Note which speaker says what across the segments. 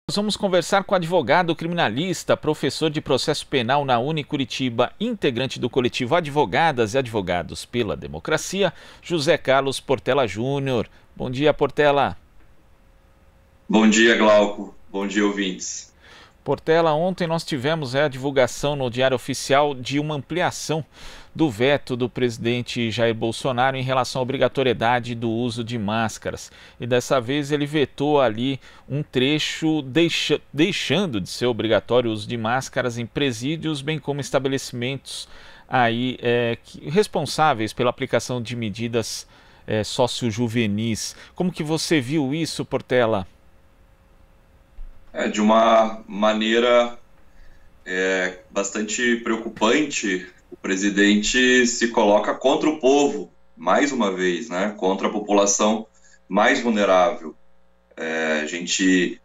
Speaker 1: Nós vamos conversar com o advogado criminalista, professor de processo penal na Unicuritiba, integrante do coletivo Advogadas e Advogados pela Democracia, José Carlos Portela Júnior. Bom dia, Portela.
Speaker 2: Bom dia, Glauco. Bom dia, ouvintes.
Speaker 1: Portela, ontem nós tivemos a divulgação no Diário Oficial de uma ampliação do veto do presidente Jair Bolsonaro em relação à obrigatoriedade do uso de máscaras. E dessa vez ele vetou ali um trecho deixando de ser obrigatório o uso de máscaras em presídios, bem como estabelecimentos aí, responsáveis pela aplicação de medidas sociojuvenis. Como que você viu isso, Portela?
Speaker 2: De uma maneira bastante preocupante, o presidente se coloca contra o povo, mais uma vez, né? Contra a população mais vulnerável. A gente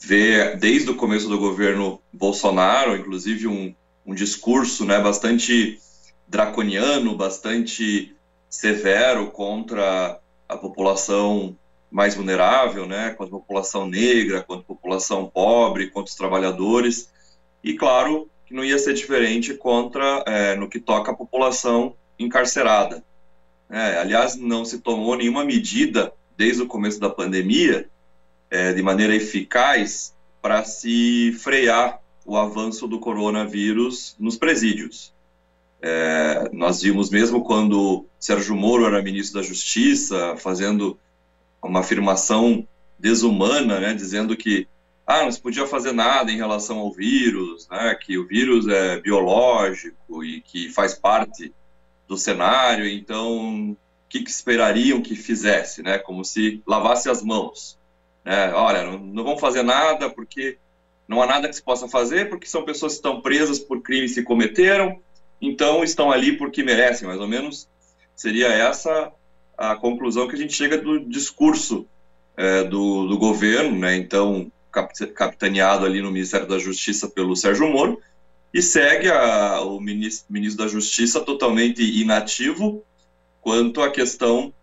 Speaker 2: vê, desde o começo do governo Bolsonaro, inclusive um discurso, né, bastante draconiano, bastante severo contra a população mais vulnerável, né, contra a população negra, contra a população pobre, contra os trabalhadores, e claro que não ia ser diferente no que toca à população encarcerada. Aliás, não se tomou nenhuma medida desde o começo da pandemia de maneira eficaz para se frear o avanço do coronavírus nos presídios. Nós vimos mesmo quando Sérgio Moro era ministro da Justiça, fazendo uma afirmação desumana, né, dizendo que não se podia fazer nada em relação ao vírus, né, que o vírus é biológico e que faz parte do cenário, então o que esperariam que fizesse, né, como se lavasse as mãos, né, olha, não vão fazer nada porque não há nada que se possa fazer, porque são pessoas que estão presas por crimes que cometeram, então estão ali porque merecem, mais ou menos, seria essa a conclusão que a gente chega do discurso do governo, né, então capitaneado ali no Ministério da Justiça pelo Sérgio Moro, e segue o ministro da Justiça totalmente inativo quanto à questão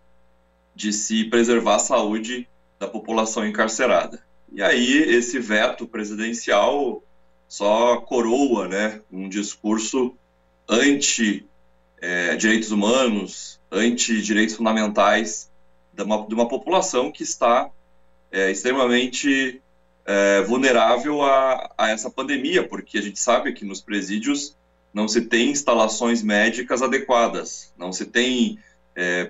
Speaker 2: de se preservar a saúde da população encarcerada. E aí esse veto presidencial só coroa, né, um discurso anti-direitos humanos, anti-direitos fundamentais de uma população que está extremamente vulnerável a essa pandemia, porque a gente sabe que nos presídios não se tem instalações médicas adequadas, não se tem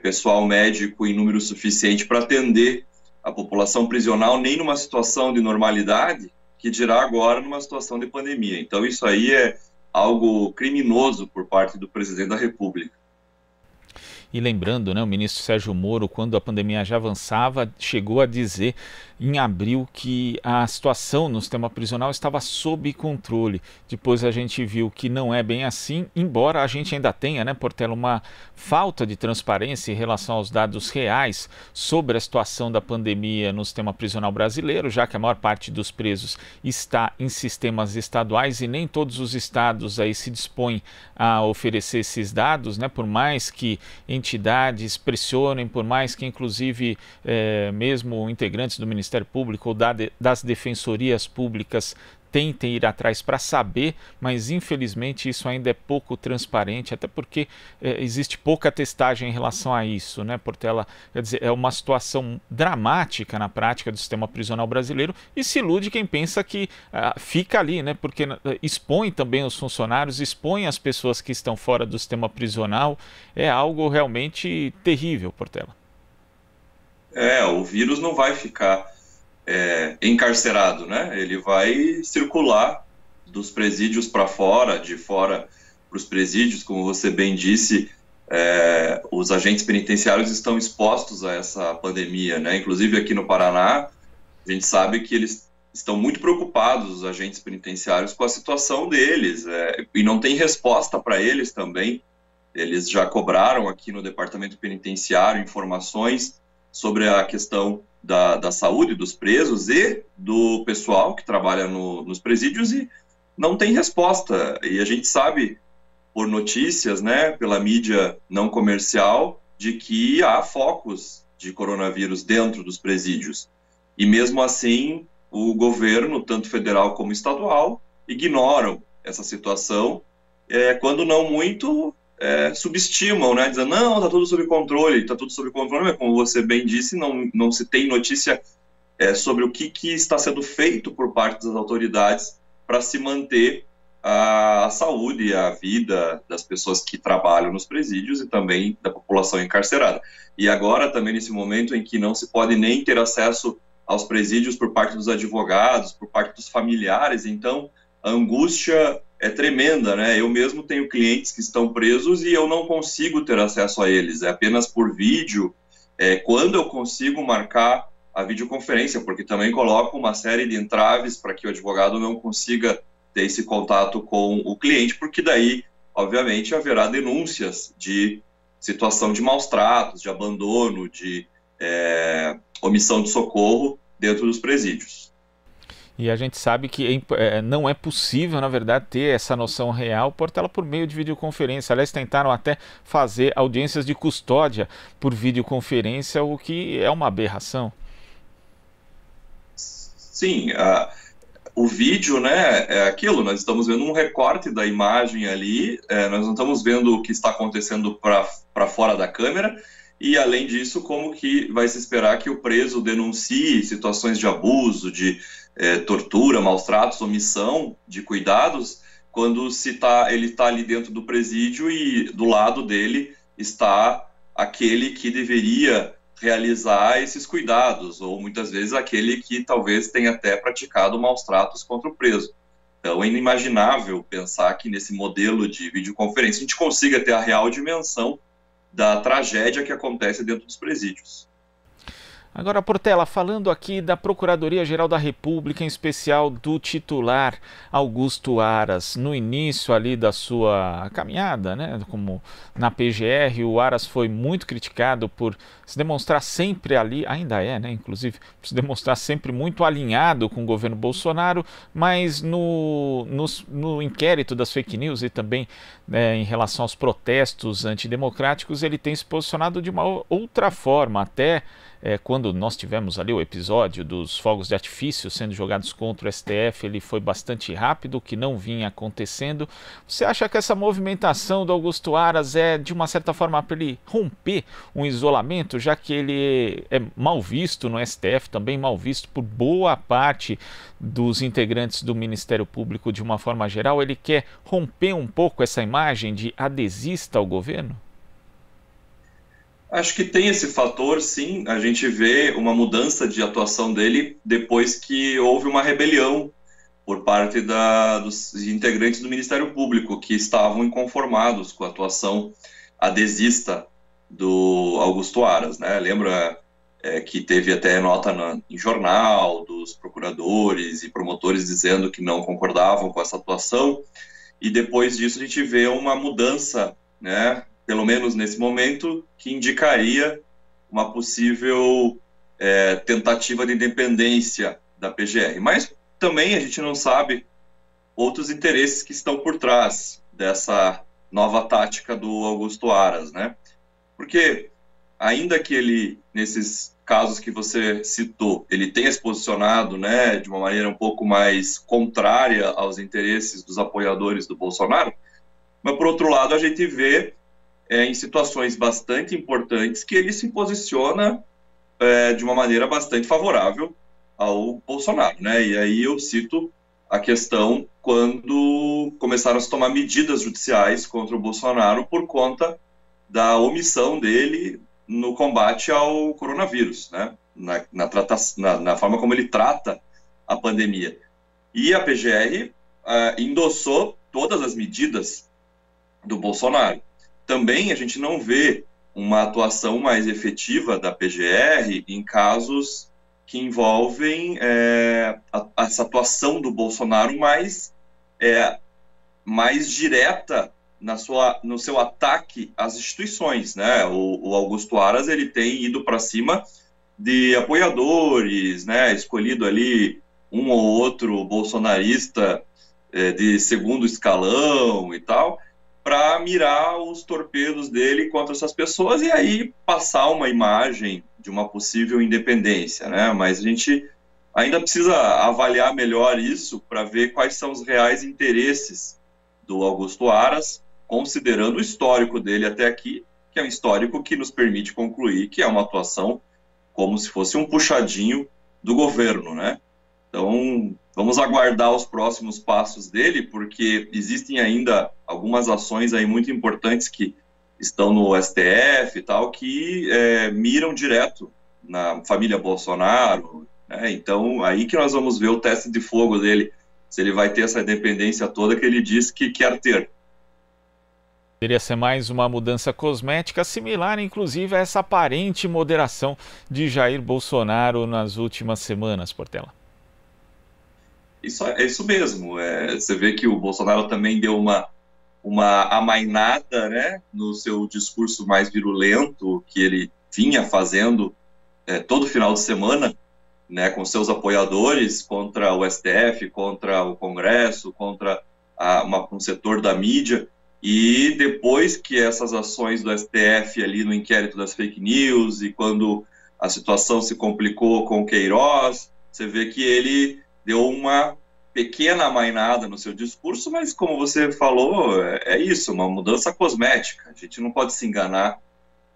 Speaker 2: pessoal médico em número suficiente para atender a população prisional, nem numa situação de normalidade, que dirá agora numa situação de pandemia. Então isso aí é algo criminoso por parte do presidente da República.
Speaker 1: E lembrando, né, o ministro Sérgio Moro, quando a pandemia já avançava, chegou a dizer em abril que a situação no sistema prisional estava sob controle. Depois a gente viu que não é bem assim, embora a gente ainda tenha, né, Portela, uma falta de transparência em relação aos dados reais sobre a situação da pandemia no sistema prisional brasileiro, já que a maior parte dos presos está em sistemas estaduais e nem todos os estados aí se dispõem a oferecer esses dados, né, por mais que entidades pressionem, por mais que inclusive mesmo integrantes do Ministério Público ou das defensorias públicas tentem ir atrás para saber, mas infelizmente isso ainda é pouco transparente, até porque existe pouca testagem em relação a isso, né, Portela? Quer dizer, é uma situação dramática na prática do sistema prisional brasileiro e se ilude quem pensa que fica ali, né, porque expõe também os funcionários, expõe as pessoas que estão fora do sistema prisional, é algo realmente terrível, Portela.
Speaker 2: O vírus não vai ficar encarcerado, né? Ele vai circular dos presídios para fora, de fora para os presídios, como você bem disse, os agentes penitenciários estão expostos a essa pandemia, né? Inclusive aqui no Paraná, a gente sabe que eles estão muito preocupados, os agentes penitenciários, com a situação deles, e não tem resposta para eles também. Eles já cobraram aqui no Departamento Penitenciário informações sobre a questão da saúde dos presos e do pessoal que trabalha nos presídios e não tem resposta. E a gente sabe, por notícias, né, pela mídia não comercial, de que há focos de coronavírus dentro dos presídios. E mesmo assim, o governo, tanto federal como estadual, ignoram essa situação, quando não muito, subestimam, né, dizendo, não, está tudo sob controle, mas como você bem disse, não se tem notícia sobre o que está sendo feito por parte das autoridades para se manter a saúde e a vida das pessoas que trabalham nos presídios e também da população encarcerada. E agora, também nesse momento em que não se pode nem ter acesso aos presídios por parte dos advogados, por parte dos familiares, então a angústia é tremenda, né? Eu mesmo tenho clientes que estão presos e eu não consigo ter acesso a eles, é apenas por vídeo, quando eu consigo marcar a videoconferência, porque também coloco uma série de entraves para que o advogado não consiga ter esse contato com o cliente, porque daí, obviamente, haverá denúncias de situação de maus tratos, de abandono, de omissão de socorro dentro dos presídios.
Speaker 1: E a gente sabe que não é possível, na verdade, ter essa noção real por meio de videoconferência. Aliás, tentaram até fazer audiências de custódia por videoconferência, o que é uma aberração.
Speaker 2: Sim, o vídeo, né, é aquilo, nós estamos vendo um recorte da imagem ali, nós não estamos vendo o que está acontecendo para fora da câmera, e além disso, como que vai se esperar que o preso denuncie situações de abuso, de tortura, maus tratos, omissão de cuidados, quando ele está ali dentro do presídio e do lado dele está aquele que deveria realizar esses cuidados, ou muitas vezes aquele que talvez tenha até praticado maus tratos contra o preso. Então é inimaginável pensar que nesse modelo de videoconferência a gente consiga ter a real dimensão da tragédia que acontece dentro dos presídios.
Speaker 1: Agora, Portela, falando aqui da Procuradoria-Geral da República, em especial do titular Augusto Aras, no início ali da sua caminhada, né, como na PGR, o Aras foi muito criticado por se demonstrar sempre ali, ainda né, inclusive, se demonstrar sempre muito alinhado com o governo Bolsonaro, mas no inquérito das fake news e também em relação aos protestos antidemocráticos, ele tem se posicionado de uma outra forma, até quando nós tivemos ali o episódio dos fogos de artifício sendo jogados contra o STF, ele foi bastante rápido, o que não vinha acontecendo. Você acha que essa movimentação do Augusto Aras é, de uma certa forma, para ele romper um isolamento, já que ele é mal visto no STF, também mal visto por boa parte dos integrantes do Ministério Público de uma forma geral? Ele quer romper um pouco essa imagem de adesista ao governo?
Speaker 2: Acho que tem esse fator, sim. A gente vê uma mudança de atuação dele depois que houve uma rebelião por parte dos integrantes do Ministério Público, que estavam inconformados com a atuação adesista do Augusto Aras, né? Lembra que teve até nota em jornal dos procuradores e promotores dizendo que não concordavam com essa atuação, e depois disso a gente vê uma mudança, né? Pelo menos nesse momento, que indicaria uma possível tentativa de independência da PGR. Mas também a gente não sabe outros interesses que estão por trás dessa nova tática do Augusto Aras, né? Porque, ainda que ele, nesses casos que você citou, ele tenha se posicionado, né, de uma maneira um pouco mais contrária aos interesses dos apoiadores do Bolsonaro, mas, por outro lado, a gente vê em situações bastante importantes que ele se posiciona de uma maneira bastante favorável ao Bolsonaro, né? E aí eu cito a questão quando começaram a se tomar medidas judiciais contra o Bolsonaro por conta da omissão dele no combate ao coronavírus, né? Na forma como ele trata a pandemia. E a PGR endossou todas as medidas do Bolsonaro. Também a gente não vê uma atuação mais efetiva da PGR em casos que envolvem essa atuação do Bolsonaro mais direta no seu ataque às instituições, né? O Augusto Aras, ele tem ido para cima de apoiadores, né? Escolhido ali um ou outro bolsonarista de segundo escalão e tal, para mirar os torpedos dele contra essas pessoas e aí passar uma imagem de uma possível independência, né? Mas a gente ainda precisa avaliar melhor isso para ver quais são os reais interesses do Augusto Aras, considerando o histórico dele até aqui, que é um histórico que nos permite concluir que é uma atuação como se fosse um puxadinho do governo, né? Então, vamos aguardar os próximos passos dele, porque existem ainda algumas ações aí muito importantes que estão no STF e tal, que miram direto na família Bolsonaro, né? Então, aí que nós vamos ver o teste de fogo dele, se ele vai ter essa independência toda que ele diz que quer ter.
Speaker 1: Poderia ser mais uma mudança cosmética, similar inclusive a essa aparente moderação de Jair Bolsonaro nas últimas semanas, Portela.
Speaker 2: É isso mesmo. Você vê que o Bolsonaro também deu uma amainada, né, no seu discurso mais virulento que ele vinha fazendo todo final de semana, né, com seus apoiadores contra o STF, contra o Congresso, contra um setor da mídia. E depois que essas ações do STF ali no inquérito das fake news e quando a situação se complicou com o Queiroz, você vê que ele deu uma pequena amainada no seu discurso, mas como você falou, é isso, uma mudança cosmética. A gente não pode se enganar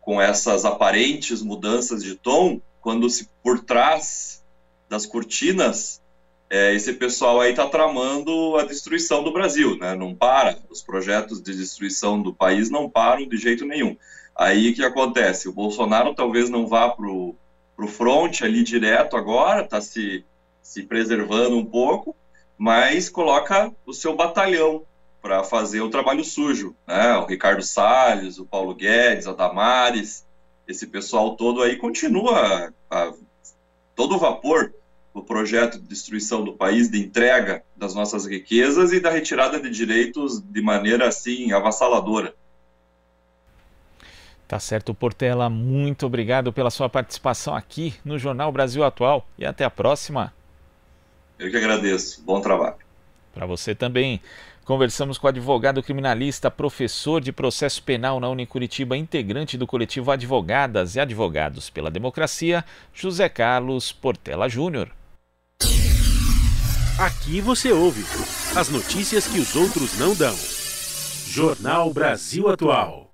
Speaker 2: com essas aparentes mudanças de tom, quando por trás das cortinas esse pessoal aí está tramando a destruição do Brasil, né? Não para, os projetos de destruição do país não param de jeito nenhum. Aí o que acontece? O Bolsonaro talvez não vá pro front ali direto agora, está se preservando um pouco, mas coloca o seu batalhão para fazer o trabalho sujo, né? O Ricardo Salles, o Paulo Guedes, a Damares, esse pessoal todo aí continua a todo vapor o projeto de destruição do país, de entrega das nossas riquezas e da retirada de direitos de maneira assim avassaladora.
Speaker 1: Tá certo, Portela, muito obrigado pela sua participação aqui no Jornal Brasil Atual e até a próxima.
Speaker 2: Eu que agradeço, bom trabalho.
Speaker 1: Para você também. Conversamos com o advogado criminalista, professor de processo penal na Unicuritiba, integrante do coletivo Advogadas e Advogados pela Democracia, José Carlos Portela Júnior.
Speaker 3: Aqui você ouve as notícias que os outros não dão. Jornal Brasil Atual.